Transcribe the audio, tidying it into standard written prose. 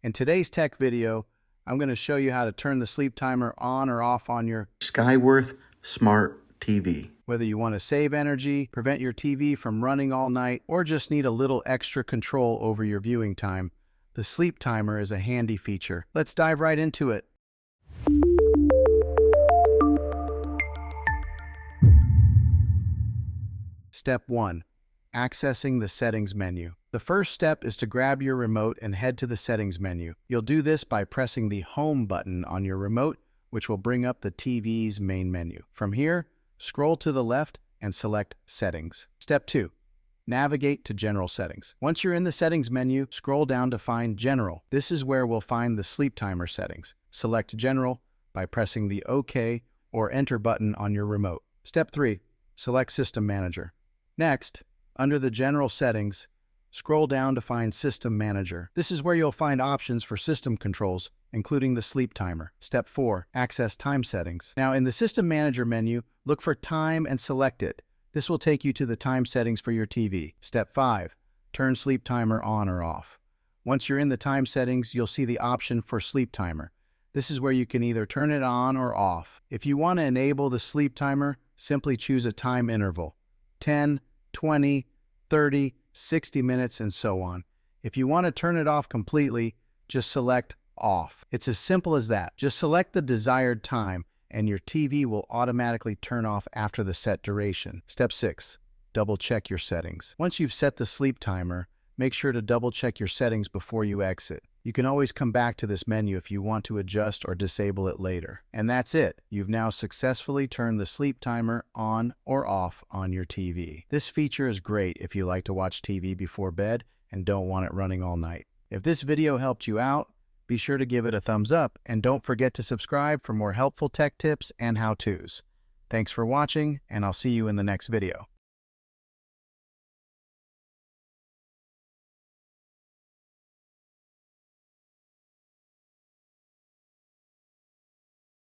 In today's tech video, I'm going to show you how to turn the sleep timer on or off on your Skyworth Smart TV. Whether you want to save energy, prevent your TV from running all night, or just need a little extra control over your viewing time, the sleep timer is a handy feature. Let's dive right into it. Step 1. Accessing the settings menu. The first step is to grab your remote and head to the settings menu. You'll do this by pressing the home button on your remote, which will bring up the TV's main menu. From here, scroll to the left and select Settings. Step 2. Navigate to General Settings. Once you're in the Settings menu, scroll down to find General. This is where we'll find the sleep timer settings. Select General by pressing the OK or Enter button on your remote. Step 3. Select System Manager. Next, under the General Settings, scroll down to find System Manager. This is where you'll find options for system controls, including the sleep timer. Step 4. Access time settings. Now, in the System Manager menu, look for Time and select it. This will take you to the time settings for your TV. Step 5. Turn sleep timer on or off. Once you're in the time settings, you'll see the option for sleep timer. This is where you can either turn it on or off. If you want to enable the sleep timer, simply choose a time interval. 10, 20, 30, 60 minutes, and so on. If you want to turn it off completely, just select Off. It's as simple as that. Just select the desired time, and your TV will automatically turn off after the set duration. Step 6. Double check your settings. Once you've set the sleep timer, make sure to double check your settings before you exit. You can always come back to this menu if you want to adjust or disable it later. And that's it. You've now successfully turned the sleep timer on or off on your TV. This feature is great if you like to watch TV before bed and don't want it running all night. If this video helped you out, be sure to give it a thumbs up and don't forget to subscribe for more helpful tech tips and how-tos. Thanks for watching, and I'll see you in the next video.